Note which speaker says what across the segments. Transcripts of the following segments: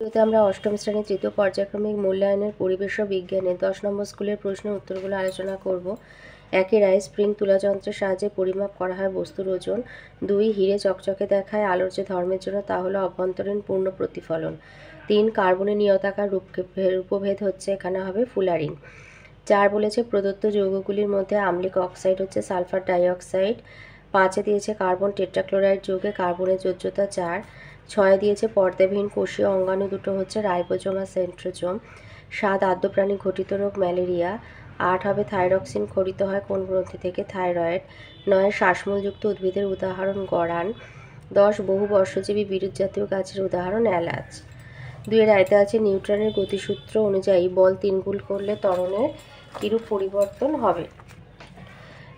Speaker 1: ভিডিওতে আমরা অষ্টম শ্রেণীর তৃতীয় পর্যায়ক্রমিক মূল্যায়নের পরিবেশ ও বিজ্ঞানের 10 নম্বর স্কুলের প্রশ্নের উত্তরগুলো আলোচনা করব। 1 রাইস স্প্রিং তুলাযন্ত্রের সাহায্যে পরিমাপ করা হয় বস্তুর ওজন। 2 হিরে চকচকে দেখায় আলোর যে ধর্মের জন্য তা হলো অভ্যন্তরীণ পূর্ণ প্রতিফলন। 3 কার্বনের নিয়তাকার রূপভেদ হচ্ছে এখানে হবে ফুলারিন। 4 বলেছে প্রদত্ত যৌগগুলির মধ্যে আম্লিক অক্সাইড হচ্ছে সালফার ডাইঅক্সাইড। 5 দিয়েছে কার্বন টেট্রাক্লোরাইড যৌগে কার্বনের যোজ্যতা 4। 6 দিয়েছে পর্দাবিহীন কোষীয় অঙ্গাণু দুটো হচ্ছে রাইবোজোম আর সেন্ট্রোজোম। 7 আদ্যপ্রাণী ঘটিত রোগ ম্যালেরিয়া। 8 হবে থাইরক্সিন খরিত হয় কোন গ্রন্থি থেকে থাইরয়েড। 9 শ্বাসমূলযুক্ত উদ্ভিদের উদাহরণ গড়ান। 10 বহু বর্ষজীবী বিরুৎ জাতীয় গাছের উদাহরণ এলাচ। 2 আয়তে আছে নিউটনের গতিসূত্র অনুযায়ী বল 3 গুণ করলে ত্বরণের কিরূপ পরিবর্তন হবে।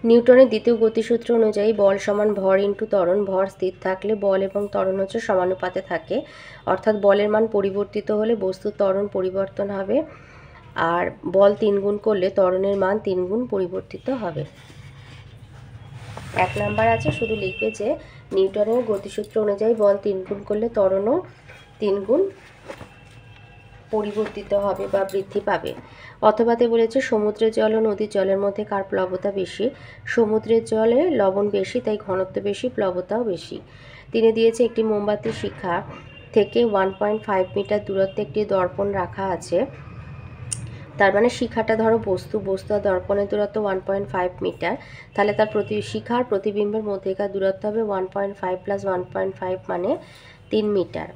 Speaker 1: নিউটনের দ্বিতীয় গতিসূত্র অনুযায়ী বল সমান ভর ইন্টু ত্বরণ। ভর স্থির থাকলে বল এবং ত্বরণ হচ্ছে সমানুপাতে থাকে, অর্থাৎ বলের মান পরিবর্তিত হলে বস্তুর ত্বরণ পরিবর্তন হবে, আর বল 3 গুণ করলে ত্বরণের মান 3 গুণ পরিবর্তিত হবে। 1 নাম্বার আছে, শুধু লিখবে যে নিউটনের গতিসূত্র অনুযায়ী বল 3 গুণ করলে ত্বরণও 3 গুণ পরিবর্তিত হবে বা বৃদ্ধি পাবে। অথবাতে বলেছে সমুদ্রের জল ও নদীর জলের মধ্যে কার প্লবতা বেশি। সমুদ্রের জলে লবণ বেশি, তাই ঘনত্ব বেশি, প্লবতাও বেশি। তিনি দিয়েছে একটি মোমবাতির শিখা থেকে 1.5 মিটার দূরত্বে একটি দর্পণ রাখা আছে। তার মানে শিখাটা ধরো বস্তু আর দর্পণের দূরত্ব 1.5 মিটার, তাহলে তার শিখার প্রতিবিম্বের মধ্যেকার দূরত্ব হবে 1.5 প্লাস 1.5 মানে 3 মিটার।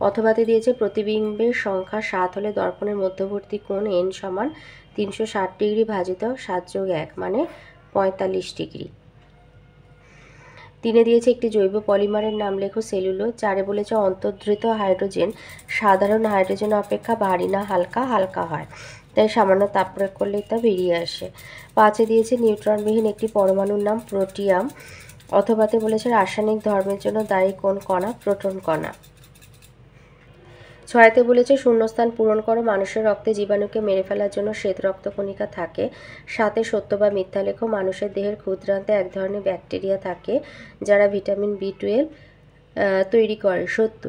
Speaker 1: অথবাতে দিয়েছে প্রতিবিম্বের সংখ্যা 7 হলে দর্পণের মধ্যবর্তী কোণ n সমান 360 ডিগ্রি ভাজিত 7 যোগ 1 মানে 45 ডিগ্রি। 3 দিয়েছে একটি জৈব পলিমারের নাম লেখো সেলুলোজ। 4 বলেছে অন্তর্ধৃত হাইড্রোজেন সাধারণ হাইড্রোজেন অপেক্ষা ভারী না হালকা হয়, তাই সামান্য তাপ প্রয়োগ করলেই তা বেরিয়ে আসে। 5 দিয়েছে নিউট্রনবিহীন একটি পরমাণুর নাম প্রোটিয়াম। অথবাতে বলেছে রাসায়নিক ধর্মের জন্য দায়ী কোন কণা, প্রোটন কণা। 6 বলেছে শূন্যস্থান পূরণ করো, মানুষের রক্তে জীবাণুকে মেরে ফেলার জন্য শ্বেত রক্তকণিকা থাকে। 7 সত্য বা মিথ্যা লেখো, মানুষের দেহের ক্ষুদ্রান্তে এক ধরনের ব্যাকটেরিয়া থাকে যারা ভিটামিন B12 তৈরি করে, সত্য।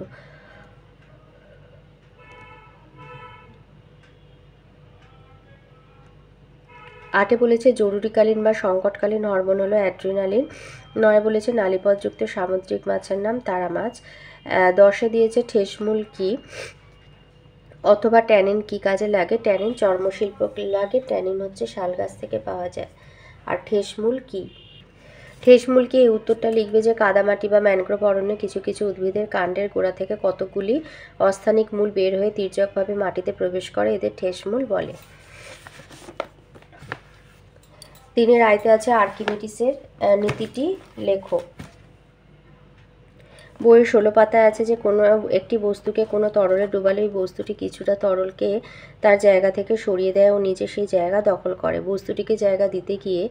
Speaker 1: 8 বলেছে জরুরিকালীন বা সংকটকালীন হরমোন হলো অ্যাড্রিনালিন। 9 বলেছে নালীপথযুক্ত সামুদ্রিক মাছের নাম তারা মাছ। 10 দিয়েছে ঠেসমূল কি অথবা ট্যানিন কি কাজে লাগে। ট্যানিন চর্মশিল্প লাগে, ট্যানিন হচ্ছে শাল গাছ থেকে পাওয়া যায়। আর ঠেসমূল কি, ঠেসমূল কি এই উত্তরটা লিখবে যে কাদামাটি বা ম্যানগ্রোভ অরণ্যে কিছু কিছু উদ্ভিদের কাণ্ডের গোড়া থেকে কতগুলি অস্থানিক মূল বের হয়ে তির্যকভাবে মাটিতে প্রবেশ করে, এদের ঠেসমূল বলে। 3 আয়তে আছে আর্কিমিডিসের নীতিটি লেখো। বইয়ের 16 পাতায় আছে যে কোনো একটি বস্তুকে কোনো তরলে ডুবালে ওই বস্তুটি কিছুটা তরলকে তার জায়গা থেকে সরিয়ে দেয় ও নিজে সেই জায়গা দখল করে। বস্তুটিকে জায়গা দিতে গিয়ে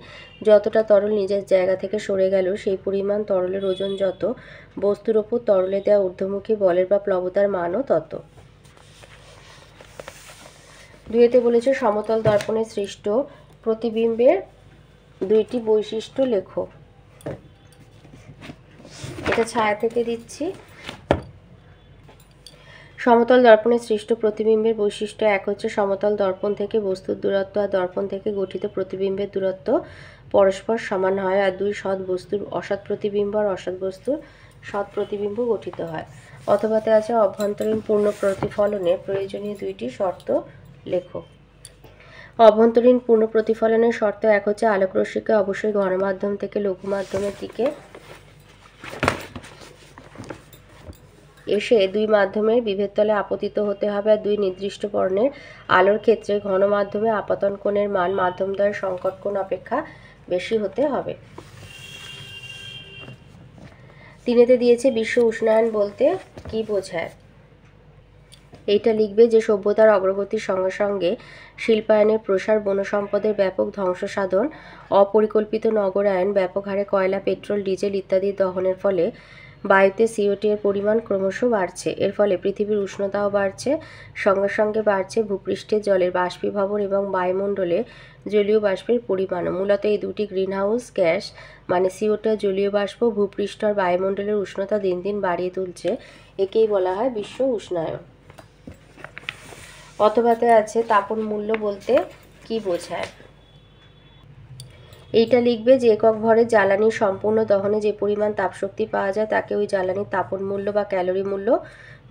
Speaker 1: যতটা তরল নিজের জায়গা থেকে সরে গেল সেই পরিমাণ তরলের ওজন যত, বস্তুর ওপর তরলে দেওয়া ঊর্ধ্বমুখী বলের বা প্লবতার মানও তত। 2 বলেছে সমতল দর্পণে সৃষ্ট প্রতিবিম্বের 2টি বৈশিষ্ট্য লেখো। এটা ছায়া থেকে দিচ্ছি। সমতল দর্পণে সৃষ্ট প্রতিবিম্বের বৈশিষ্ট্য 1 হচ্ছে সমতল দর্পণ থেকে বস্তুর দূরত্ব আর দর্পণ থেকে গঠিত প্রতিবিম্বের দূরত্ব পরস্পর সমান হয়। আর 2 সৎ বস্তুর অসৎ প্রতিবিম্ব আর অসৎ বস্তুর সৎ প্রতিবিম্ব গঠিত হয়। অথবাতে আছে অভ্যন্তরীণ পূর্ণ প্রতিফলনের প্রয়োজনীয় 2টি শর্ত লেখো। অভ্যন্তরীণ পূর্ণ প্রতিফলনের শর্ত 1 হচ্ছে আলোকরশ্মিকে অবশ্যই ঘন মাধ্যম থেকে লঘু মাধ্যমের দিকে এসে 2 মাধ্যমের বিভেদতলে আপতিত হতে হবে, আর 2 নির্দিষ্ট বর্ণের আলোর ক্ষেত্রে ঘন মাধ্যমে আপতন কোণের মান মাধ্যমদ্বয়ের সংকট কোণ অপেক্ষা বেশি হতে হবে। 3 দিয়েছে বিশ্ব উষ্ণায়ন বলতে কি বোঝায়। এইটা লিখবে যে সভ্যতার অগ্রগতির সঙ্গে সঙ্গে শিল্পায়নের প্রসার, বনসম্পদের ব্যাপক ধ্বংসসাধন, অপরিকল্পিত নগরায়ন, ব্যাপক হারে কয়লা, পেট্রোল, ডিজেল ইত্যাদির দহনের ফলে বায়ুতে CO2 এর পরিমাণ ক্রমশ বাড়ছে। এর ফলে পৃথিবীর উষ্ণতাও বাড়ছে, সঙ্গে সঙ্গে বাড়ছে ভূপৃষ্ঠের জলের বাষ্পীভবন এবং বায়ুমণ্ডলে জলীয় বাষ্পের পরিমাণও। মূলত এই 2টি গ্রিনহাউস গ্যাস মানে CO2 জলীয় বাষ্প ভূপৃষ্ঠ আর বায়ুমণ্ডলের উষ্ণতা দিন দিন বাড়িয়ে তুলছে, একেই বলা হয় বিশ্ব উষ্ণায়ন। অথবাতে আছে তাপন মূল্য বলতে কি বোঝায়। এইটা লিখবে যে একক ভরের জ্বালানির সম্পূর্ণ দহনে যে পরিমাণ তাপশক্তি পাওয়া যায় তাকে ওই জ্বালানির তাপন মূল্য বা ক্যালোরি মূল্য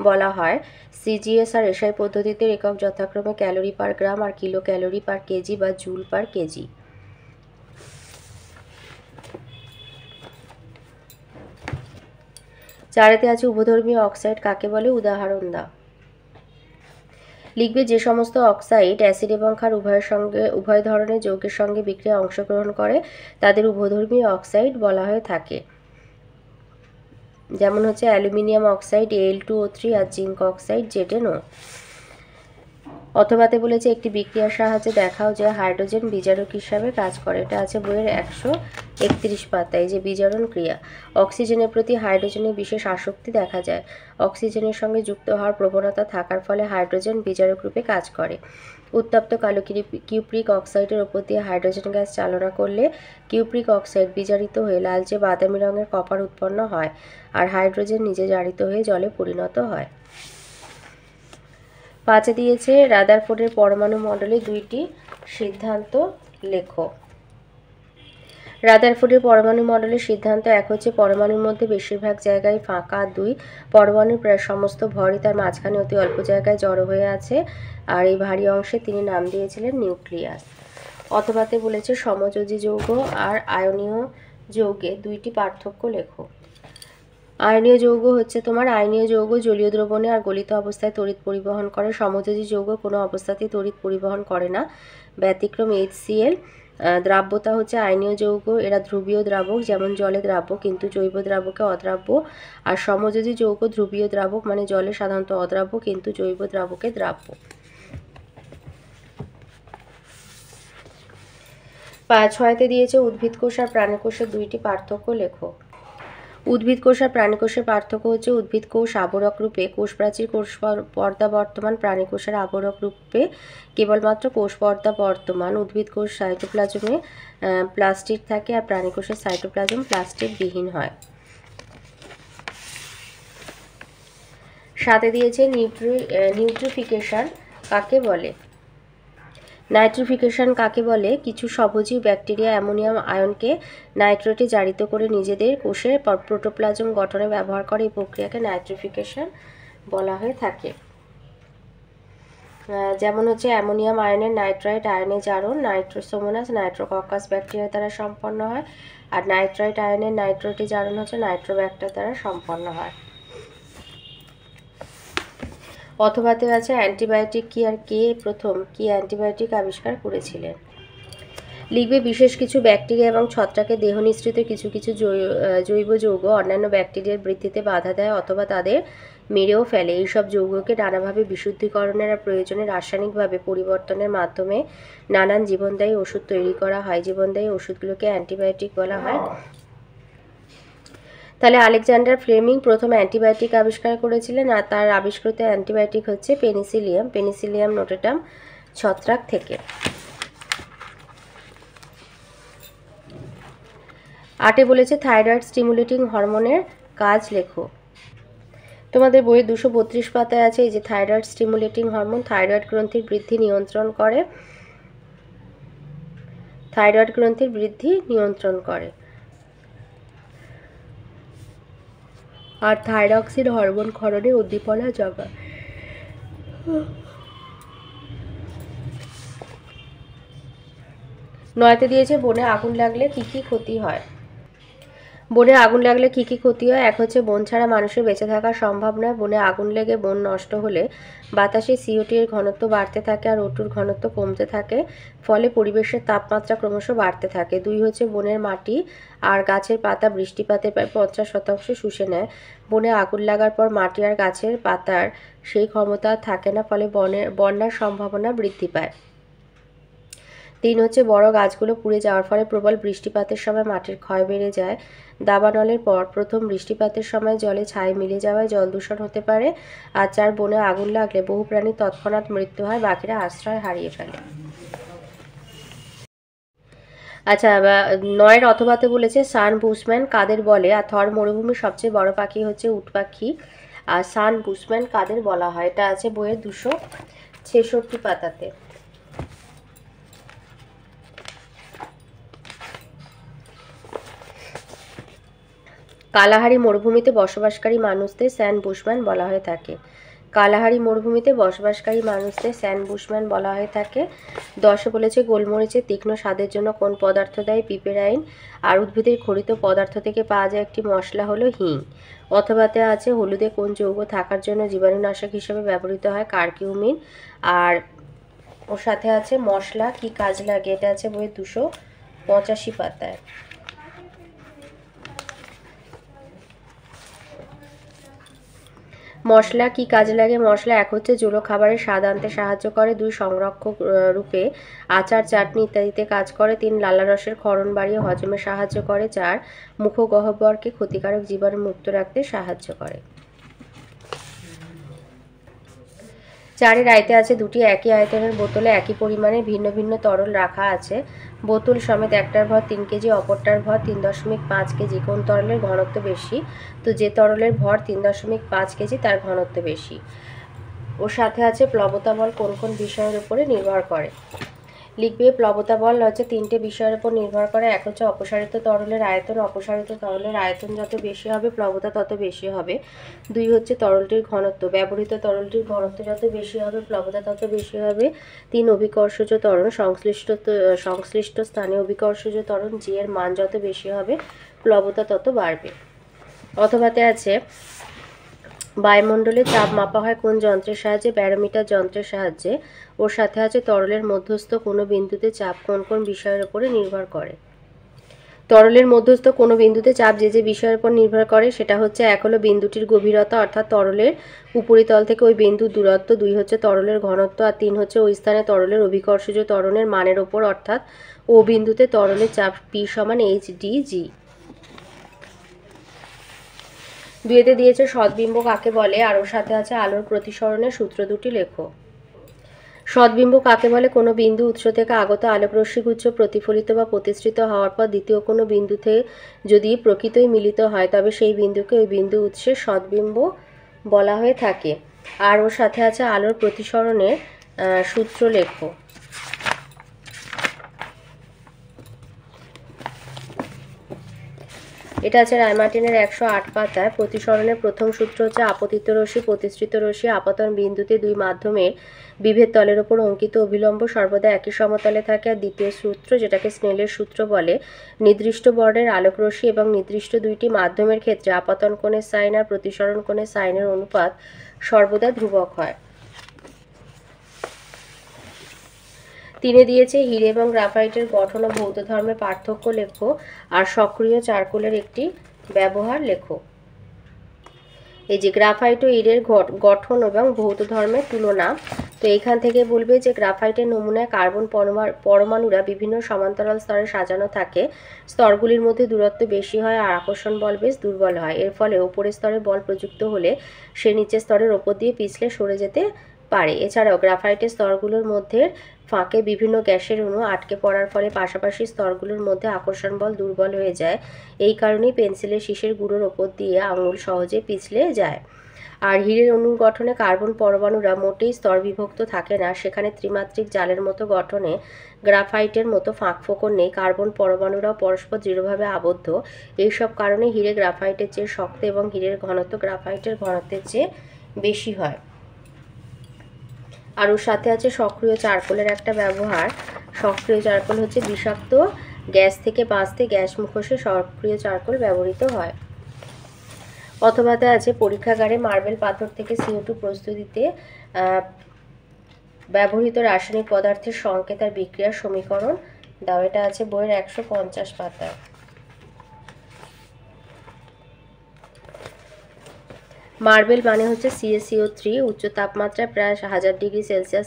Speaker 1: বলা হয়। সিজিএস আর এসআই পদ্ধতিতে একক যথাক্রমে ক্যালোরি পার গ্রাম আর কিলো ক্যালোরি পার কেজি বা জুল পার কেজি। চারেতে আছে উভধর্মী অক্সাইড কাকে বলে, উদাহরণ দাও। লিখবে যে সমস্ত অক্সাইড অ্যাসিড এবং ক্ষার উভয় ধরনের যৌগের সঙ্গে বিক্রিয়ায় অংশগ্রহণ করে তাদের উভধর্মী অক্সাইড বলা হয়ে থাকে। যেমন হচ্ছে অ্যালুমিনিয়াম অক্সাইড Al2O3 আর জিঙ্ক অক্সাইড ZnO। অথবাতে বলেছে একটি বিক্রিয়ার সাহায্যে দেখাও যে হাইড্রোজেন বিজারক হিসাবে কাজ করে। এটা আছে বইয়ের 131 পাতায়। যে বিজারণ ক্রিয়া, অক্সিজেনের প্রতি হাইড্রোজেনের বিশেষ আসক্তি দেখা যায়। অক্সিজেনের সঙ্গে যুক্ত হওয়ার প্রবণতা থাকার ফলে হাইড্রোজেন বিজারক রূপে কাজ করে। উত্তপ্ত কালো কিউপ্রিক অক্সাইডের ওপর দিয়ে হাইড্রোজেন গ্যাস চালনা করলে কিউপ্রিক অক্সাইড বিজারিত হয়ে লালচে বাদামি রঙের কপার উৎপন্ন হয় আর হাইড্রোজেন নিজে জারিত হয়ে জলে পরিণত হয়। 5 দিয়েছে রাদারফোর্ডের পরমাণু মণ্ডলে 2টি সিদ্ধান্ত লেখো। রাদারফোর্ডের পরমাণু মণ্ডলের সিদ্ধান্ত 1 হচ্ছে পরমাণুর মধ্যে বেশিরভাগ জায়গায় ফাঁকা। 2 পরমাণুর প্রায় সমস্ত ভরই তার মাঝখানে অতি অল্প জায়গায় জড়ো হয়ে আছে আর এই ভারী অংশে তিনি নাম দিয়েছিলেন নিউক্লিয়াস। অথবাতে বলেছে সমযোজী যৌগ আর আয়নীয় যৌগে 2টি পার্থক্য লেখো। আয়নীয় যৌগ হচ্ছে তোমার আয়নীয় যৌগ জলীয় দ্রবণে আর গলিত অবস্থায় তড়িৎ পরিবহন করে। সমযোজী যৌগ কোনো অবস্থাতেই তড়িৎ পরিবহন করে না, ব্যতিক্রম HCl। দ্রাব্যতা হচ্ছে আয়নীয় যৌগ এরা ধ্রুবীয় দ্রাবক, যেমন জলে দ্রাব্য কিন্তু জৈব দ্রাবকে অদ্রাব্য। আর সমযোজী যৌগ ধ্রুবীয় দ্রাবক মানে জলে সাধারণত অদ্রাব্য কিন্তু জৈব দ্রাবকে দ্রাব্য। 6তে দিয়েছে উদ্ভিদ কোষ আর প্রাণী কোষের 2টি পার্থক্য লেখো। উদ্ভিদ কোষ আর প্রাণী কোষের পার্থক্য হচ্ছে উদ্ভিদ কোষ আবরক রূপে কোষ প্রাচীর কোষ পর্দা বর্তমান, প্রাণী কোষের আবরক রূপে কেবলমাত্র কোষ পর্দা বর্তমান। উদ্ভিদ কোষ সাইটোপ্লাজমে প্লাস্টিড থাকে আর প্রাণী কোষের সাইটোপ্লাজম প্লাস্টিড বিহীন হয়। 7 দিয়েছে নিউট্রিফিকেশন কাকে বলে। নাইট্রিফিকেশন কাকে বলে, কিছু সবুজীব ব্যাকটেরিয়া অ্যামোনিয়াম আয়নকে নাইট্রেটে জারিত করে নিজেদের কোষে প্রোটোপ্লাজম গঠনে ব্যবহার করে। এই প্রক্রিয়াকে নাইট্রিফিকেশন বলা হয়ে থাকে। যেমন হচ্ছে অ্যামোনিয়াম আয়নের নাইট্রাইট আয়নে জারণ নাইট্রোসোমোনাস নাইট্রোককাস ব্যাকটেরিয়া দ্বারা সম্পন্ন হয় আর নাইট্রাইট আয়নের নাইট্রেটে জারণ হচ্ছে নাইট্রোব্যাক্টার দ্বারা সম্পন্ন হয়। অথবাতে আছে অ্যান্টিবায়োটিক কি আর কে প্রথম কি অ্যান্টিবায়োটিক আবিষ্কার করেছিলেন। লিখবে বিশেষ কিছু ব্যাকটেরিয়া এবং ছত্রাকের দেহ নিঃসৃত কিছু কিছু জৈব যৌগ অন্যান্য ব্যাকটেরিয়ার বৃদ্ধিতে বাধা দেয় অথবা তাদের মেরেও ফেলে। এইসব যৌগকে নানাভাবে বিশুদ্ধিকরণের আর প্রয়োজনে রাসায়নিকভাবে পরিবর্তনের মাধ্যমে নানান জীবনদায়ী ওষুধ তৈরি করা হয়। জীবনদায়ী ওষুধগুলোকে অ্যান্টিবায়োটিক বলা হয়। তাহলে আলেকজান্ডার ফ্লেমিং প্রথম অ্যান্টিবায়োটিক আবিষ্কার করেছিলেন আর তার আবিষ্কৃত অ্যান্টিবায়োটিক হচ্ছে পেনিসিলিয়াম নোটেটাম ছত্রাক থেকে। 8 বলেছে থাইরয়েড স্টিমুলেটিং হরমোনের কাজ লেখো। তোমাদের বইয়ে 232 পাতায় আছে এই যে থাইরয়েড স্টিমুলেটিং হরমোন থাইরয়েড গ্রন্থির বৃদ্ধি নিয়ন্ত্রণ করে আর থাইরক্সিন হরমোন ক্ষরণে উদ্দীপনা যোগায়। 9 দিয়েছে বনে আগুন লাগলে কি কি ক্ষতি হয়। বনে আগুন লাগলে কি কি ক্ষতি হয়। 1 হচ্ছে বন ছাড়া মানুষের বেঁচে থাকা সম্ভব নয়। বনে আগুন লেগে বন নষ্ট হলে বাতাসে CO2 এর ঘনত্ব বাড়তে থাকে আর O2 এর ঘনত্ব কমতে থাকে, ফলে পরিবেশের তাপমাত্রা ক্রমশ বাড়তে থাকে। 2 হচ্ছে বনের মাটি আর গাছের পাতা বৃষ্টিপাতের প্রায় 50% শুষে নেয়। বনে আগুন লাগার পর মাটি আর গাছের পাতার সেই ক্ষমতা থাকে না, ফলে বন্যার সম্ভাবনা বৃদ্ধি পায়। 3 হচ্ছে বড় গাছগুলো পুড়ে যাওয়ার ফলে প্রবল বৃষ্টিপাতের সময় মাটির ক্ষয় বেড়ে যায়। দাবানলের পর প্রথম বৃষ্টিপাতের সময় জলে ছাই মিলে যাওয়ায় জল দূষণ হতে পারে। আর 4 বনে আগুন লাগলে বহু প্রাণীর তৎক্ষণাৎ মৃত্যু হয়, বাকিরা আশ্রয় হারিয়ে ফেলে। আচ্ছা 9 অথবাতে বলেছে সান বুশম্যান কাদের বলে। আর থর মরুভূমির সবচেয়ে বড় পাখি হচ্ছে উট পাখি আর সান বুশম্যান কাদের বলা হয়। এটা আছে বইয়ের 66 পাতাতে। কালাহারি মরুভূমিতে বসবাসকারী মানুষদের স্যান বুশম্যান বলা হয়ে থাকে। কালাহারি মরুভূমিতে বসবাসকারী মানুষদের স্যান বুশম্যান বলা হয়ে থাকে। 10 বলেছে গোলমরিচের তীক্ষ্ণ স্বাদের জন্য কোন পদার্থ দায়ী? পিপেরাইন। আর উদ্ভিদের খরিত পদার্থ থেকে পাওয়া যায় একটি মশলা হলো হিং। অথবাতে আছে হলুদে কোন যৌগ থাকার জন্য জীবাণুনাশক হিসেবে ব্যবহৃত হয়? কারকিউমিন। আর ওর সাথে আছে মশলা কি কাজ লাগে? এটা আছে বই 285 পাতায়। মশলা কি কাজে লাগে? মশলা 1 হচ্ছে জুলো খাবারের স্বাদ আনতে সাহায্য করে। 2 সংরক্ষক রূপে আচার, চাটনি ইত্যাদিতে কাজ করে। 3 লালারসের ক্ষরণ বাড়িয়ে হজমে সাহায্য করে। 4 মুখগহ্বরকে ক্ষতিকারক জীবাণু মুক্ত রাখতে সাহায্য করে। 4 রাইতে আছে 2টি একই আয়তনের বোতলে একই পরিমাণে ভিন্ন ভিন্ন তরল রাখা আছে। বোতল সমেত একটার ভর 3 কেজি, অপরটার ভর 3.5 কেজি। কোন তরলের ঘনত্ব বেশি? তো যে তরলের ভর 3.5 কেজি তার ঘনত্ব বেশি। ওর সাথে আছে প্লবতা বল কোন কোন বিষয়ের উপরে নির্ভর করে? লিখবে প্লবতা বল হচ্ছে 3টে বিষয়ের উপর নির্ভর করে। 1 হচ্ছে অপসারিত তরলের আয়তন। অপসারিত তরলের আয়তন যত বেশি হবে প্লবতা তত বেশি হবে। 2 হচ্ছে তরলটির ঘনত্ব। ব্যবহৃত তরলটির ঘনত্ব যত বেশি হবে প্লবতা তত বেশি হবে। 3 অভিকর্ষজ ত্বরণ। সংশ্লিষ্ট স্থানে অভিকর্ষজ ত্বরণ জি এর মান যত বেশি হবে প্লবতা তত বাড়বে। অথবাতে আছে বায়ুমণ্ডলে চাপ মাপা হয় কোন যন্ত্রের সাহায্যে? ব্যারোমিটার যন্ত্রের সাহায্যে। ওর সাথে আছে তরলের মধ্যস্থ কোনো বিন্দুতে চাপ কোন কোন বিষয়ের উপরে নির্ভর করে? তরলের মধ্যস্থ কোনো বিন্দুতে চাপ যে যে বিষয়ের উপর নির্ভর করে সেটা হচ্ছে 1 হলো বিন্দুটির গভীরতা অর্থাৎ তরলের উপরিতল থেকে ওই বিন্দুর দূরত্ব। 2 হচ্ছে তরলের ঘনত্ব। আর 3 হচ্ছে ওই স্থানে তরলের অভিকর্ষজ ত্বরণের মানের ওপর অর্থাৎ ও বিন্দুতে তরলের চাপ P সমান HDG। 2তে দিয়েছে সদ্বিম্ব কাকে বলে? আর ওর সাথে আছে আলোর প্রতিসরণের সূত্র দুটি লেখো। সদ্বিম্ব কাকে বলে? কোনো বিন্দু উৎস থেকে আগত আলোকরশ্মিগুচ্ছ প্রতিফলিত বা প্রতিসৃত হওয়ার পর দ্বিতীয় কোনো বিন্দুতে যদি প্রকৃতই মিলিত হয় তবে সেই বিন্দুকে ওই বিন্দু উৎসের সদ্বিম্ব বলা হয়ে থাকে। আর ওর সাথে আছে আলোর প্রতিসরণের সূত্র লেখো। এটা আছে রায়মার্টিনের 108 পাতায়। প্রতিসরণের প্রথম সূত্র হচ্ছে আপতিত রশ্মি প্রতিসৃত রশ্মি আপতন বিন্দুতে 2 মাধ্যমের বিভেদ তলের ওপর অঙ্কিত অভিলম্ব সর্বদা একই সমতলে থাকে। আর দ্বিতীয় সূত্র যেটাকে স্নেলের সূত্র বলে, নির্দিষ্ট বর্ণের আলোক রশ্মি এবং নির্দিষ্ট 2টি মাধ্যমের ক্ষেত্রে আপতন কোণের সাইন আর প্রতিসরণ কোণের সাইনের অনুপাত সর্বদা ধ্রুবক হয়। 3 দিয়েছে হিরে এবং গ্রাফাইটের গঠন ও ভৌত ধর্মে পার্থক্য লেখো। আর সক্রিয় চারকোলের একটি ব্যবহার লেখো। এই যে গ্রাফাইট ও হিরের গঠন এবং ভৌত ধর্মের তুলনা। তো এখান থেকে বলবে যে গ্রাফাইটের নমুনায় কার্বন পরমাণুরা বিভিন্ন সমান্তরাল স্তরে সাজানো থাকে। স্তরগুলির মধ্যে দূরত্ব বেশি হয় আর আকর্ষণ বল বেশ দুর্বল হয়। এর ফলে ওপরের স্তরে বল প্রযুক্ত হলে সে নিচের স্তরের ওপর দিয়ে পিছলে সরে যেতে পারে। এছাড়াও গ্রাফাইটের স্তরগুলোর মধ্যে ফাঁকে বিভিন্ন গ্যাসের অণু আটকে পড়ার ফলে পাশাপাশি স্তরগুলোর মধ্যে আকর্ষণ বল দুর্বল হয়ে যায়। এই কারণেই পেন্সিলের শীষের গুঁড়োর ওপর দিয়ে আঙুল সহজে পিছলে যায়। আর হীরের অণুর গঠনে কার্বন পরমাণুরা মোটেই স্তর বিভক্ত থাকে না। সেখানে ত্রিমাত্রিক জালের মতো গঠনে গ্রাফাইটের মতো ফাঁকফোকর নেই। কার্বন পরমাণুরাও পরস্পর দৃঢ়ভাবে আবদ্ধ। এইসব কারণে হীরে গ্রাফাইটের চেয়ে শক্ত এবং হীরের ঘনত্ব গ্রাফাইটের ঘনত্বের চেয়ে বেশি হয়। আর ওর সাথে আছে সক্রিয় চারকোলের একটা ব্যবহার। সক্রিয় চারকোল হচ্ছে বিষাক্ত গ্যাস থেকে বাঁচতে গ্যাস মুখোশে সক্রিয় চারকোল ব্যবহৃত হয়। অথবাতে আছে পরীক্ষাগারে মার্বেল পাথর থেকে CO2 প্রস্তুতিতে ব্যবহৃত রাসায়নিক পদার্থের সংকেত আর বিক্রিয়ার সমীকরণ দাও। এটা আছে বইয়ের 150 পাতায়। মার্বেল মানে হচ্ছে CaCO3 উচ্চ তাপমাত্রায় প্রায় 1000 ডিগ্রি সেলসিয়াস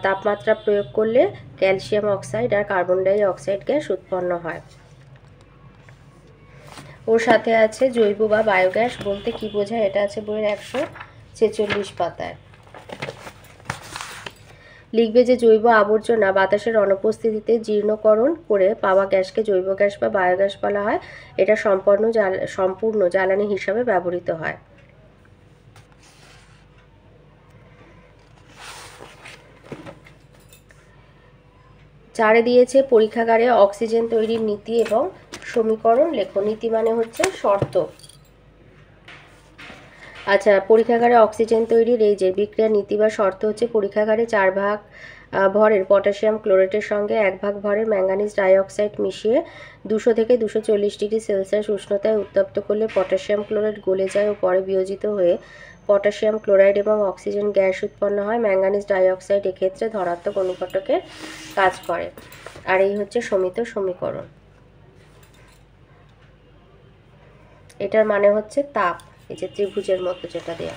Speaker 1: তাপমাত্রা প্রয়োগ করলে ক্যালসিয়াম অক্সাইড আর কার্বন ডাই অক্সাইড গ্যাস উৎপন্ন হয়। ওর সাথে আছে জৈব বা বায়োগ্যাস বলতে কি বোঝায়? এটা আছে বইয়ের 146 পাতায়। লিখবে যে জৈব আবর্জনা বাতাসের অনুপস্থিতিতে জীর্ণকরণ করে পাওয়া গ্যাসকে জৈব গ্যাস বা বায়োগ্যাস বলা হয়। এটা সম্পূর্ণ জ্বালানি হিসাবে ব্যবহৃত হয়। 4 দিয়েছে পরীক্ষাগারে অক্সিজেন তৈরির নীতি এবং সমীকরণ লেখো। নীতি মানে হচ্ছে শর্ত। আচ্ছা, পরীক্ষাগারে অক্সিজেন তৈরির এই যে বিক্রিয়ার নীতি বা শর্ত হচ্ছে পরীক্ষাগারে 4 ভাগ ভরের পটাশিয়াম ক্লোরেটের সঙ্গে 1 ভাগ ভরের ম্যাঙ্গানিজ ডাইঅক্সাইড মিশিয়ে 200 থেকে 240 ডিগ্রি সেলসিয়াস উষ্ণতায় উত্তপ্ত করলে পটাশিয়াম ক্লোরাইড গলে যায় ও পরে বিয়োজিত হয়ে পটাশিয়াম ক্লোরাইড এবং অক্সিজেন গ্যাস উৎপন্ন হয়। ম্যাঙ্গানিজ ডাইঅক্সাইড এক্ষেত্রে ধনাত্মক অনুঘটকের কাজ করে। আর এই হচ্ছে সমিত সমীকরণ। এটার মানে হচ্ছে তাপ, এই যে ত্রিভুজের মতো যেটা দেয়া।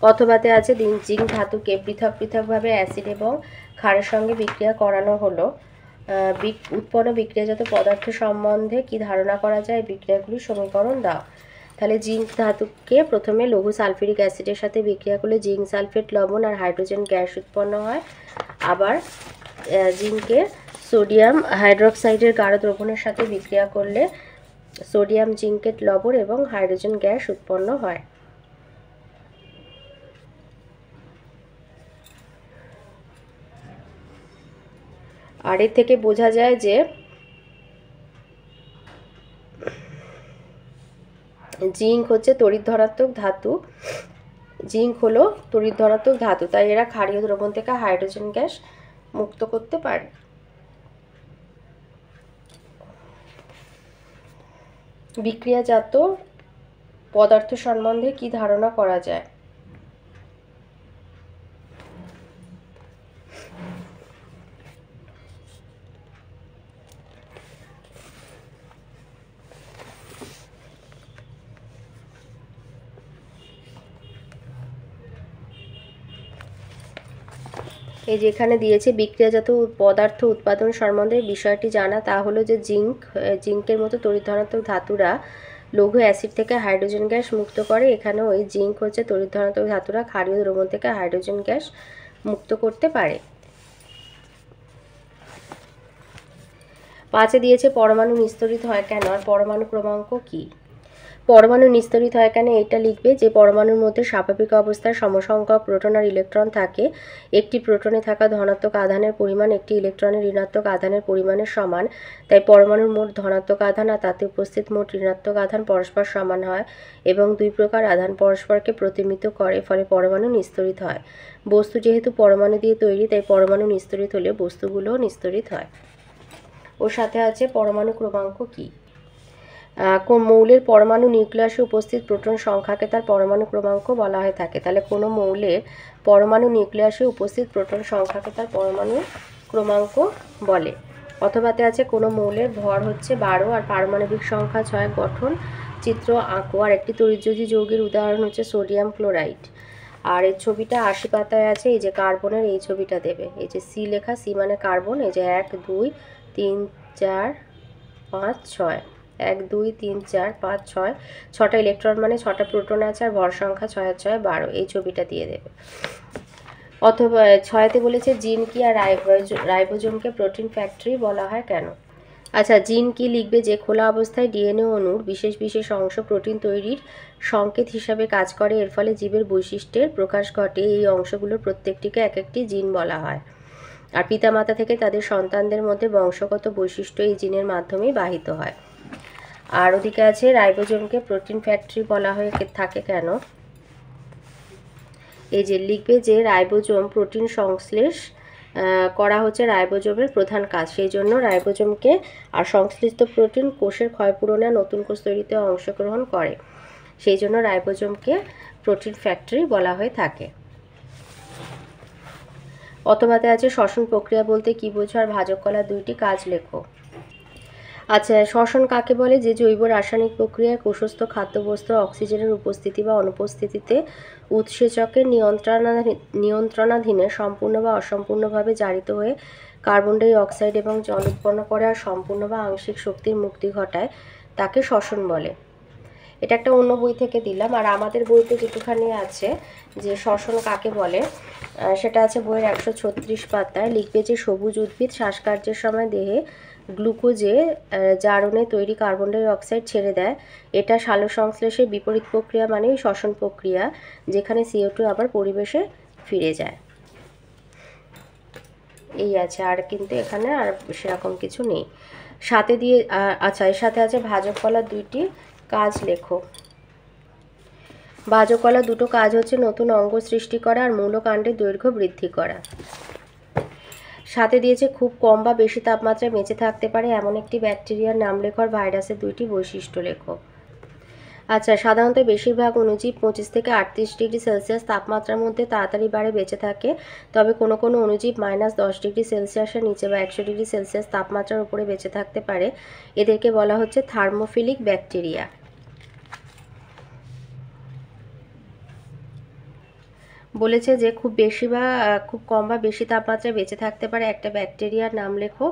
Speaker 1: অথবাতে আছে জিঙ্ক ধাতুকে পৃথক পৃথকভাবে অ্যাসিড এবং ক্ষারের সঙ্গে বিক্রিয়া করানো হলো। উৎপন্ন বিক্রিয়াজাত পদার্থ সম্বন্ধে কি ধারণা করা যায়? বিক্রিয়াগুলির সমীকরণ দাও। তাহলে জিঙ্ক ধাতুকে প্রথমে লঘু সালফিউরিক অ্যাসিডের সাথে বিক্রিয়া করলে জিঙ্ক সালফেট লবণ আর হাইড্রোজেন গ্যাস উৎপন্ন হয়। আবার জিঙ্কের সোডিয়াম হাইড্রোক্সাইডের গাঢ় দ্রবণের সাথে বিক্রিয়া করলে সোডিয়াম জিঙ্কেট লবণ এবং হাইড্রোজেন গ্যাস উৎপন্ন হয়। আর এর থেকে বোঝা যায় যে জিঙ্ক হচ্ছে তড়িৎ ধনাত্মক ধাতু। জিঙ্ক হলো তড়িৎ ধনাত্মক ধাতু, তাই এরা ক্ষারীয় দ্রবণ থেকে হাইড্রোজেন গ্যাস মুক্ত করতে পারে। বিক্রিয়াজাত পদার্থ সম্বন্ধে কি ধারণা করা যায়? এই যেখানে দিয়েছে বিক্রিয়াজাত পদার্থ উৎপাদন সম্বন্ধে বিষয়টি জানা, তা হলো যে জিঙ্কের মতো তড়িৎ ধনাত্মক ধাতুরা লঘু অ্যাসিড থেকে হাইড্রোজেন গ্যাস মুক্ত করে। এখানেও ওই জিঙ্ক হচ্ছে তড়িৎ ধনাত্মক ধাতুরা ক্ষারীয় দ্রবণ থেকে হাইড্রোজেন গ্যাস মুক্ত করতে পারে। 5 দিয়েছে পরমাণু নিস্তরিত হয় কেন আর পরমাণু ক্রমাঙ্ক কি? পরমাণু নিস্তরিত হয় কেন এটা লিখবে যে পরমাণুর মধ্যে স্বাভাবিক অবস্থায় সমসংখ্যক প্রোটন আর ইলেকট্রন থাকে। একটি প্রোটনে থাকা ধনাত্মক আধানের পরিমাণ একটি ইলেকট্রনের ঋণাত্মক আধানের পরিমাণের সমান, তাই পরমাণুর মোট ধনাত্মক আধান আর তাতে উপস্থিত মোট ঋণাত্মক আধান পরস্পর সমান হয় এবং দুই প্রকার আধান পরস্পরকে প্রতিমিত করে, ফলে পরমাণু নিস্তরিত হয়। বস্তু যেহেতু পরমাণু দিয়ে তৈরি, তাই পরমাণু নিস্তরিত হলে বস্তুগুলোও নিস্তরিত হয়। ওর সাথে আছে পরমাণু ক্রমাঙ্ক কি? কোন মৌলের পরমাণু নিউক্লিয়াসে উপস্থিত প্রোটন সংখ্যাকে তার পরমাণু ক্রমাঙ্ক বলা হয়ে থাকে। তাহলে কোনো মৌলের পরমাণু নিউক্লিয়াসে উপস্থিত প্রোটন সংখ্যাকে তার পরমাণু ক্রমাঙ্ক বলে। অথবাতে আছে কোনো মৌলের ভর হচ্ছে 12 আর পারমাণবিক সংখ্যা 6। গঠন চিত্র আঁকো। আর একটি তড়িৎযোজী যৌগের উদাহরণ হচ্ছে সোডিয়াম ক্লোরাইড। আর এই ছবিটা 80 পাতায় আছে। এই যে কার্বনের এই ছবিটা দেবে, এই যে সি লেখা, সি মানে কার্বন। এই যে 1 2 3 4 5 6, 1 2 3 4 5 6, 6টা ইলেকট্রন মানে 6টা প্রোটন আছে আর ভর সংখ্যা 6 আর 6 12। এই ছবিটা দিয়ে দেবে। অথবা 6তে বলেছে জিন কি আর রাইবোজোমকে প্রোটিন ফ্যাক্টরি বলা হয় কেন? আচ্ছা, জিন কি লিখবে যে খোলা অবস্থায় ডিএনএ অণুর বিশেষ বিশেষ অংশ প্রোটিন তৈরির সংকেত হিসাবে কাজ করে, এর ফলে জীবের বৈশিষ্ট্যের প্রকাশ ঘটে। এই অংশগুলোর প্রত্যেকটিকে এক একটি জিন বলা হয়। আর পিতামাতা থেকে তাদের সন্তানদের মধ্যে বংশগত বৈশিষ্ট্য এই জিনের মাধ্যমেই বাহিত হয়। আর ওদিকে আছে রাইবোজোমকে প্রোটিন ফ্যাক্টরি বলা হয়ে থাকে কেন? এই যে লিখবে যে রাইবোজোম প্রোটিন সংশ্লেষ করা হচ্ছে রাইবোজোমের প্রধান কাজ, সেই জন্য রাইবোজোমকে আর সংশ্লিষ্ট প্রোটিন কোষের ক্ষয়পূরণে নতুন কোষ তৈরিতে অংশগ্রহণ করে, সেই জন্য রাইবোজোমকে প্রোটিন ফ্যাক্টরি বলা হয়ে থাকে। অথবাতে আছে শ্বসন প্রক্রিয়া বলতে কি বোঝো আর ভাজক কলার 2টি কাজ লেখো। আচ্ছা, শ্বসন কাকে বলে? যে জৈব রাসায়নিক প্রক্রিয়ায় কোষস্থ খাদ্যবস্তু অক্সিজেনের উপস্থিতি বা অনুপস্থিতিতে উৎসেচকের নিয়ন্ত্রণাধীনে সম্পূর্ণ বা অসম্পূর্ণভাবে জারিত হয়ে কার্বন ডাই অক্সাইড এবং জল উৎপন্ন করে আর সম্পূর্ণ বা আংশিক শক্তির মুক্তি ঘটায়, তাকে শ্বসন বলে। এটা একটা অন্য বই থেকে দিলাম। আর আমাদের বইতে যেটুখানি আছে যে শ্বসন কাকে বলে, সেটা আছে বইয়ের 136 পাতায়। লিখবে যে সবুজ উদ্ভিদ শ্বাসকার্যের সময় দেহে গ্লুকোজে জারণে তৈরি কার্বন ডাই অক্সাইড ছেড়ে দেয়। এটা সালোকসংশ্লেষের বিপরীত প্রক্রিয়া মানেই শ্বসন প্রক্রিয়া, যেখানে CO2 আবার পরিবেশে ফিরে যায়। এই আছে, আর কিন্তু এখানে আর সেরকম কিছু নেই। সাথে দিয়ে আচ্ছা, এর সাথে আছে ভাজক কলার 2টি কাজ লেখো। ভাজক কলার 2টো কাজ হচ্ছে নতুন অঙ্গ সৃষ্টি করা আর মূলকাণ্ডের দৈর্ঘ্য বৃদ্ধি করা। সাথে দিয়েছে খুব কম বা বেশি তাপমাত্রায় বেঁচে থাকতে পারে এমন একটি ব্যাকটেরিয়ার নাম লেখো আর ভাইরাসের 2টি বৈশিষ্ট্য লেখো। আচ্ছা, সাধারণত বেশিরভাগ অণুজীব 25 থেকে 38 ডিগ্রি সেলসিয়াস তাপমাত্রার মধ্যে তাড়াতাড়ি বাড়ে বেঁচে থাকে, তবে কোনো কোনো অণুজীব -10 ডিগ্রি সেলসিয়াসের নিচে বা 100 ডিগ্রি সেলসিয়াস তাপমাত্রার উপরে বেঁচে থাকতে পারে। এদেরকে বলা হচ্ছে থার্মোফিলিক ব্যাকটেরিয়া। বলেছে যে খুব বেশি বা খুব কম বা বেশি তাপমাত্রায় বেঁচে থাকতে পারে একটা ব্যাকটেরিয়ার নাম লেখো,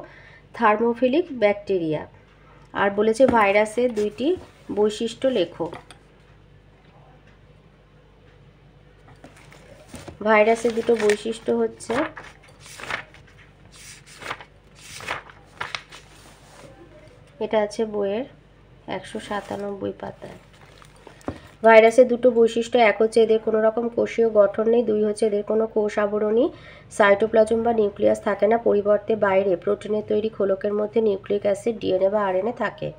Speaker 1: থার্মোফিলিক ব্যাকটেরিয়া। আর বলেছে ভাইরাসের 2টি বৈশিষ্ট্য লেখো। ভাইরাসের 2টো বৈশিষ্ট্য হচ্ছে, এটা আছে বইয়ের 197 পাতায়। ভাইরাসের 2টো বৈশিষ্ট্য, এক হচ্ছে এদের কোনো রকম কোষীয় গঠন নেই, 2 হচ্ছে এদের কোনো কোষ আবরণী সাইটোপ্লাজম বা নিউক্লিয়াস থাকে না, পরিবর্তে বাইরে প্রোটিনের তৈরি খোলকের মধ্যে নিউক্লিক অ্যাসিড, ডিএনএ বা আরএনএ থাকে।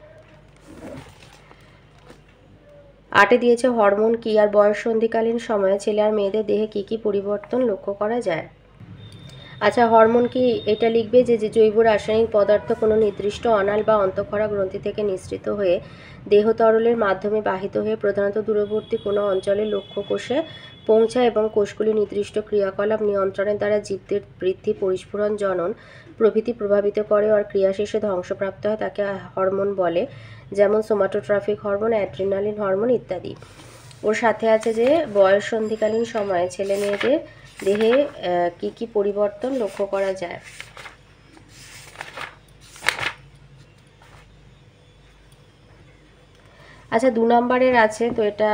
Speaker 1: 8 দিয়েছে হরমোন কি আর বয়স সন্ধিকালীন সময়ে ছেলে আর মেয়েদের দেহে কি কি পরিবর্তন লক্ষ্য করা যায়। আচ্ছা, হরমোন কি এটা লিখবে যে জৈব রাসায়নিক পদার্থ কোনো নির্দিষ্ট অনাল বা অন্তঃক্ষরা গ্রন্থি থেকে নিঃসৃত হয়ে দেহ তরলের মাধ্যমে বাহিত হয়ে প্রধানত দূরবর্তী কোনো অঞ্চলের লক্ষ্য কোষে পৌঁছায় এবং কোষগুলি নির্দিষ্ট ক্রিয়াকলাপ নিয়ন্ত্রণের দ্বারা জীবদের বৃদ্ধি, পরিস্ফুরণ, জনন প্রভৃতি প্রভাবিত করে আর ক্রিয়া শেষে ধ্বংসপ্রাপ্ত হয়, তাকে হরমোন বলে, যেমন সোমাটোট্রফিক হরমোন, অ্যাড্রিনালিন হরমোন ইত্যাদি। ওর সাথে আছে যে বয়স সন্ধিকালীন সময়ে ছেলে মেয়েদের দেহে কি কি পরিবর্তন লক্ষ্য করা যায়। আচ্ছা, 2 নম্বরের আছে, তো এটা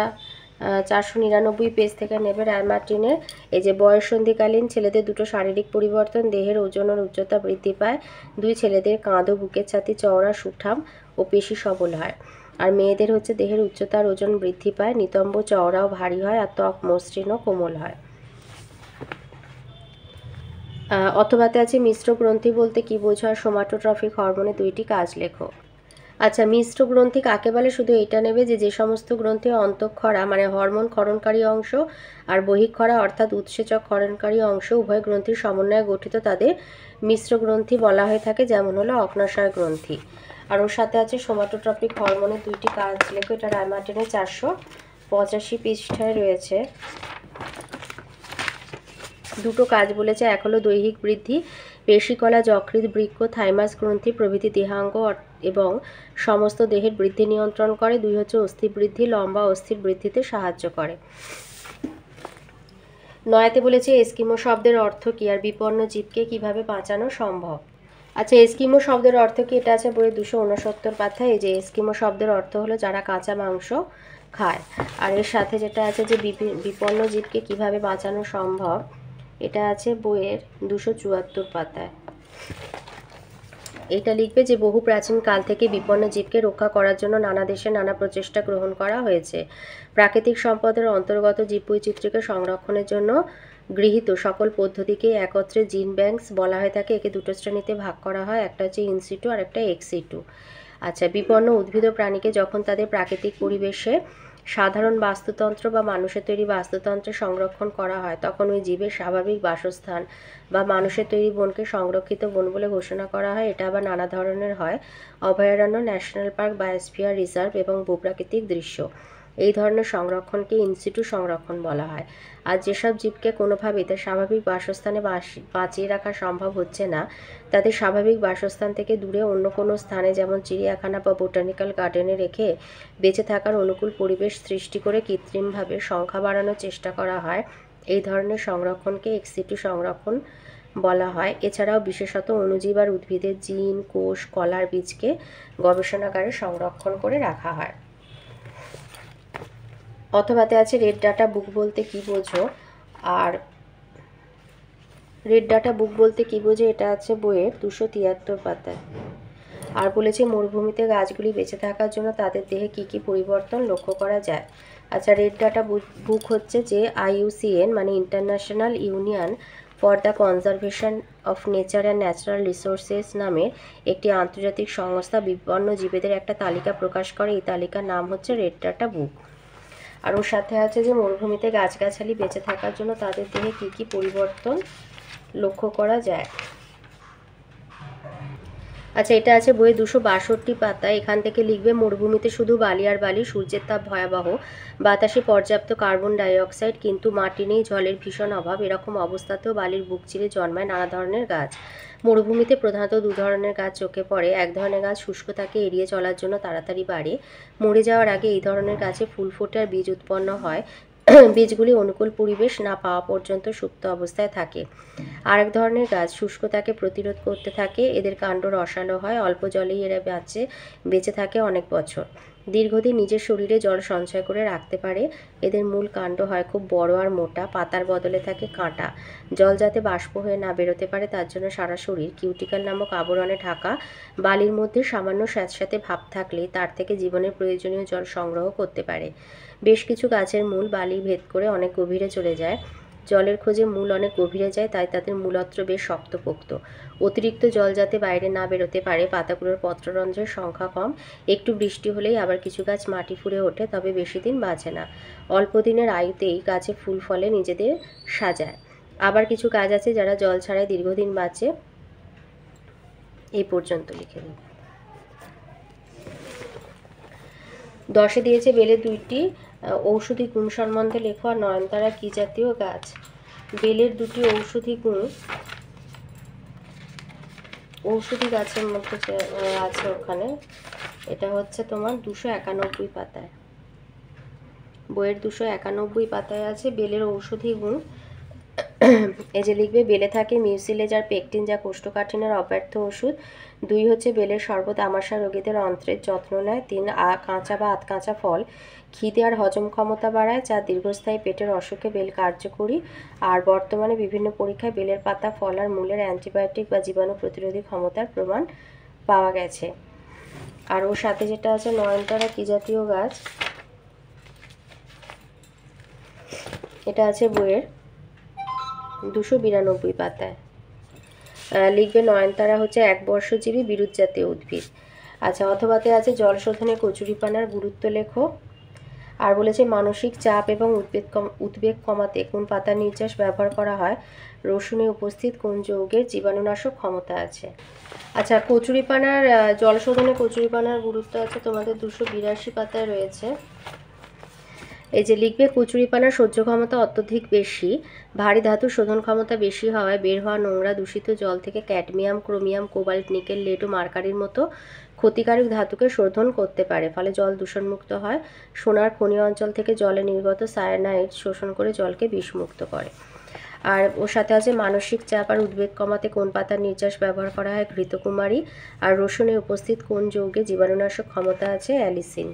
Speaker 1: 499 পেজ থেকে নেবে রায়মার্টিনের। এই যে বয়স সন্ধিকালীন ছেলেদের 2টো শারীরিক পরিবর্তন, দেহের ওজন ও উচ্চতা বৃদ্ধি পায়, 2 ছেলেদের কাঁধ ও বুকের ছাতি চওড়া, সুঠাম ও পেশি সবল হয়, আর মেয়েদের হচ্ছে দেহের উচ্চতা আর ওজন বৃদ্ধি পায়, নিতম্ব চওড়া ও ভারী হয় আর ত্বক মসৃণ ও কোমল হয়। অথবাতে আছে মিশ্র গ্রন্থি বলতে কি বোঝো আর সোমাটোট্রফিক হরমোনের 2টি কাজ লেখো। আচ্ছা, মিশ্র গ্রন্থি কাকে বলে শুধু এটা নেবে যে সমস্ত গ্রন্থি অন্তঃক্ষরা মানে হরমোন ক্ষরণকারী অংশ আর বহিঃক্ষরা অর্থাৎ উৎসেচক ক্ষরণকারী অংশ উভয় গ্রন্থির সমন্বয়ে গঠিত তাদের মিশ্র গ্রন্থি বলা হয়ে থাকে, যেমন হলো অগ্নাশয় গ্রন্থি। আর ওর সাথে আছে সোমাটোট্রপিক হরমোনের 2টি কাজ লেখো। এটা রায়মার্টিনের 485 পৃষ্ঠায় রয়েছে। 2টো কাজ বলেছে, এক হলো দৈহিক বৃদ্ধি, পেশিকলা, যকৃৎ, বৃক্ক, থাইমাস গ্রন্থি প্রভৃতি দেহাঙ্গ এবং সমস্ত দেহের বৃদ্ধি নিয়ন্ত্রণ করে। 2 হচ্ছে অস্থি বৃদ্ধি, লম্বা অস্থির বৃদ্ধিতে সাহায্য করে। 9তে বলেছে এস্কিমো শব্দের অর্থ কি আর বিপন্ন জীবকে কিভাবে বাঁচানো সম্ভব। আচ্ছা, এস্কিমো শব্দের অর্থ কি, এটা আছে বইয়ের 269 পাতায়। এই যে এস্কিমো শব্দের অর্থ হলো যারা কাঁচা মাংস খায়। আর এর সাথে যেটা আছে যে বিপন্ন জীবকে কিভাবে বাঁচানো সম্ভব, এটা আছে বইয়ের 274 পাতায়। এটা লিখবে যে বহু প্রাচীন কাল থেকে বিপন্ন জীবকে রক্ষা করার জন্য নানা দেশে নানা প্রচেষ্টা গ্রহণ করা হয়েছে। প্রাকৃতিক সম্পদের অন্তর্গত জীববৈচিত্র্যকে সংরক্ষণের জন্য গৃহীত সকল পদ্ধতিকে একত্রে জিন ব্যাংকস বলা হয়ে থাকে। একে 2টো শ্রেণীতে ভাগ করা হয়, একটা হচ্ছে ইনসিটু আর একটা এক্সিটু। আচ্ছা, বিপন্ন উদ্ভিদ ও প্রাণীকে যখন তাদের প্রাকৃতিক পরিবেশে সাধারণ বাস্তুতন্ত্র বা মানুষের তৈরি বাস্তুতন্ত্রে সংরক্ষণ করা হয়, তখন ওই জীবের স্বাভাবিক বাসস্থান বা মানুষের তৈরি বনকে সংরক্ষিত বন বলে ঘোষণা করা হয়। এটা আবার নানা ধরনের হয়, অভয়ারণ্য, ন্যাশনাল পার্ক, বায়োস্ফিয়ার রিজার্ভ এবং ভূপ্রাকৃতিক দৃশ্য। এই ধরনের সংরক্ষণকে ইনসিটু সংরক্ষণ বলা হয়। আর যেসব জীবকে কোনোভাবে তার স্বাভাবিক বাসস্থানে বাঁচিয়ে রাখা সম্ভব হচ্ছে না, তাদের স্বাভাবিক বাসস্থান থেকে দূরে অন্য কোনো স্থানে যেমন চিড়িয়াখানা বা বোটানিক্যাল গার্ডেনে রেখে বেঁচে থাকার অনুকূল পরিবেশ সৃষ্টি করে কৃত্রিমভাবে সংখ্যা বাড়ানোর চেষ্টা করা হয়। এই ধরনের সংরক্ষণকে এক্সিটু সংরক্ষণ বলা হয়। এছাড়াও বিশেষত অণুজীব আর উদ্ভিদের জিন, কোষ, কলার বীজকে গবেষণাগারে সংরক্ষণ করে রাখা হয়। অথবাতে আছে রেড ডাটা বুক বলতে কি বোঝো, আর রেড ডাটা বুক বলতে কি বোঝো, এটা আছে বইয়ের 273 পাতায়। আর বলেছে মরুভূমিতে গাছগুলি বেঁচে থাকার জন্য তাদের দেহে কি কি পরিবর্তন লক্ষ্য করা যায়। আচ্ছা, রেড ডাটা বুক হচ্ছে যে IUCN মানে international union for the conservation of nature and natural resources নামের একটি আন্তর্জাতিক সংস্থা বিপন্ন জীবেদের একটা তালিকা প্রকাশ করে। এই তালিকার নাম হচ্ছে রেড ডাটা বুক। আর ওর সাথে আছে যে মরুভূমিতে গাছগাছালি বেঁচে থাকার জন্য তাদের দেহে কী কী পরিবর্তন লক্ষ্য করা যায়। আচ্ছা, এটা আছে বইয়ে 262 পাতা। এখান থেকে লিখবে মরুভূমিতে শুধু বালি আর বালি, সূর্যের তাপ ভয়াবহ, বাতাসে পর্যাপ্ত কার্বন ডাইঅক্সাইড, কিন্তু মাটি নেই, জলের ভীষণ অভাব। এরকম অবস্থাতেও বালির বুক চিরে জন্মায় নানা ধরনের গাছ। মরুভূমিতে প্রধানত 2 ধরনের গাছ চোখে পড়ে। এক ধরনের গাছ শুষ্ক থাকে, এড়িয়ে চলার জন্য তাড়াতাড়ি বাড়ে, মরে যাওয়ার আগে এই ধরনের গাছে ফুল ফোটে আর বীজ উৎপন্ন হয়। বীজগুলি অনুকূল পরিবেশ না পাওয়া পর্যন্ত সুপ্ত অবস্থায় থাকে। আরেক ধরনের গাছ শুষ্ক থাকে, প্রতিরোধ করতে থাকে, এদের কাণ্ড রসালো হয়, অল্প জলেই এরা বেঁচে থাকে অনেক বছর, দীর্ঘদিন নিজের শরীরে জল সঞ্চয় করে রাখতে পারে। এদের মূল কাণ্ড হয় খুব বড় আর মোটা, পাতার বদলে থাকে কাঁটা। জল যাতে বাষ্প হয়ে না বেরোতে পারে তার জন্য সারা শরীর কিউটিক্যাল নামক আবরণে ঢাকা। বালির মধ্যে সামান্য স্যাঁতস্যাঁতে ভাব থাকলে তার থেকে জীবনের প্রয়োজনীয় জল সংগ্রহ করতে পারে। বেশ কিছু গাছের মূল বালি ভেদ করে অনেক গভীরে চলে যায়। জলের খোঁজে মূল অনেক গভীরে যায়, তাই তাদের মূলত্র বেশ শক্তপোক্ত। অতিরিক্ত জল যাতে বাইরে না বেরোতে পারে পাতাগুলোর পত্ররন্ধ্রের সংখ্যা কম। একটু বৃষ্টি হলেই আবার কিছু গাছ মাটি ফুঁড়ে ওঠে, তবে বেশি দিন বাঁচে না। অল্প দিনের আয়ুতেই গাছে ফুল ফলে নিজেদের সাজায়। আবার কিছু গাছ আছে যারা জল ছাড়াই দীর্ঘদিন বাঁচে। এই পর্যন্ত লিখে দিন। 10-এ দিয়েছে বেলের 2টি ঔষধি গুণ সম্বন্ধে লেখো। আর নয়নতারা কী জাতীয় গাছ? বেলের 2টি ঔষধি গাছের মধ্যে যে আছে ওখানে, এটা হচ্ছে তোমার 291 পাতায়, বইয়ের 291 পাতায় আছে বেলের ঔষধি গুণ। এই যে লিখবে, বেলে থাকে মিউসিলেজ আর পেকটিন, যা কোষ্ঠকাঠিন্যের অব্যর্থ ওষুধ। 2 হচ্ছে বেলের শরবত আমাশা রোগীদের অন্ত্রের যত্ন নেয়। 3 কাঁচা বা আধকাঁচা ফল খিদে আর হজম ক্ষমতা বাড়ায়, যা দীর্ঘস্থায়ী পেটের অসুখে বেল কার্যকরী। আর বর্তমানে বিভিন্ন পরীক্ষায় বেলের পাতা, ফল আর মূলের অ্যান্টিবায়োটিক বা জীবাণু প্রতিরোধী ক্ষমতার প্রমাণ পাওয়া গেছে। আর ওর সাথে যেটা আছে নয়নতারা কী জাতীয় গাছ, এটা আছে বইয়ের 292 পাতায়। লিখবে নয়নতারা হচ্ছে একবর্ষজীবী বিরুৎ জাতীয় উদ্ভিদ। আচ্ছা, অথবাতে আছে জল শোধনে কচুরিপানার গুরুত্ব লেখো। আর বলেছে মানসিক চাপ এবং উদ্বেগ কমাতে কোন পাতার নির্যাস ব্যবহার করা হয়? রসুনে উপস্থিত কোন যৌগের জীবাণুনাশক ক্ষমতা আছে? আচ্ছা, কচুরিপানার জল শোধনে কচুরিপানার গুরুত্ব আছে তোমাদের 282 পাতায় রয়েছে। এই যে লিখবে, কচুরিপানার সহ্য ক্ষমতা অত্যধিক বেশি, ভারী ধাতু শোধন ক্ষমতা বেশি হওয়ায় বের হওয়া নোংরা দূষিত জল থেকে cadmium, chromium, cobalt, nickel, lead ও মার্কারির মতো ক্ষতিকারক ধাতুকে শোধন করতে পারে, ফলে জল দূষণমুক্ত হয়। সোনার খনি অঞ্চল থেকে জলে নির্গত সায়ানাইড শোষণ করে জলকে বিষমুক্ত করে। আর ওর সাথে আছে মানসিক চাপ আর উদ্বেগ কমাতে কোন পাতার নির্যাস ব্যবহার করা হয়? ঘৃতকুমারী। আর রসুনে উপস্থিত কোন যৌগে জীবাণুনাশক ক্ষমতা আছে? অ্যালিসিন।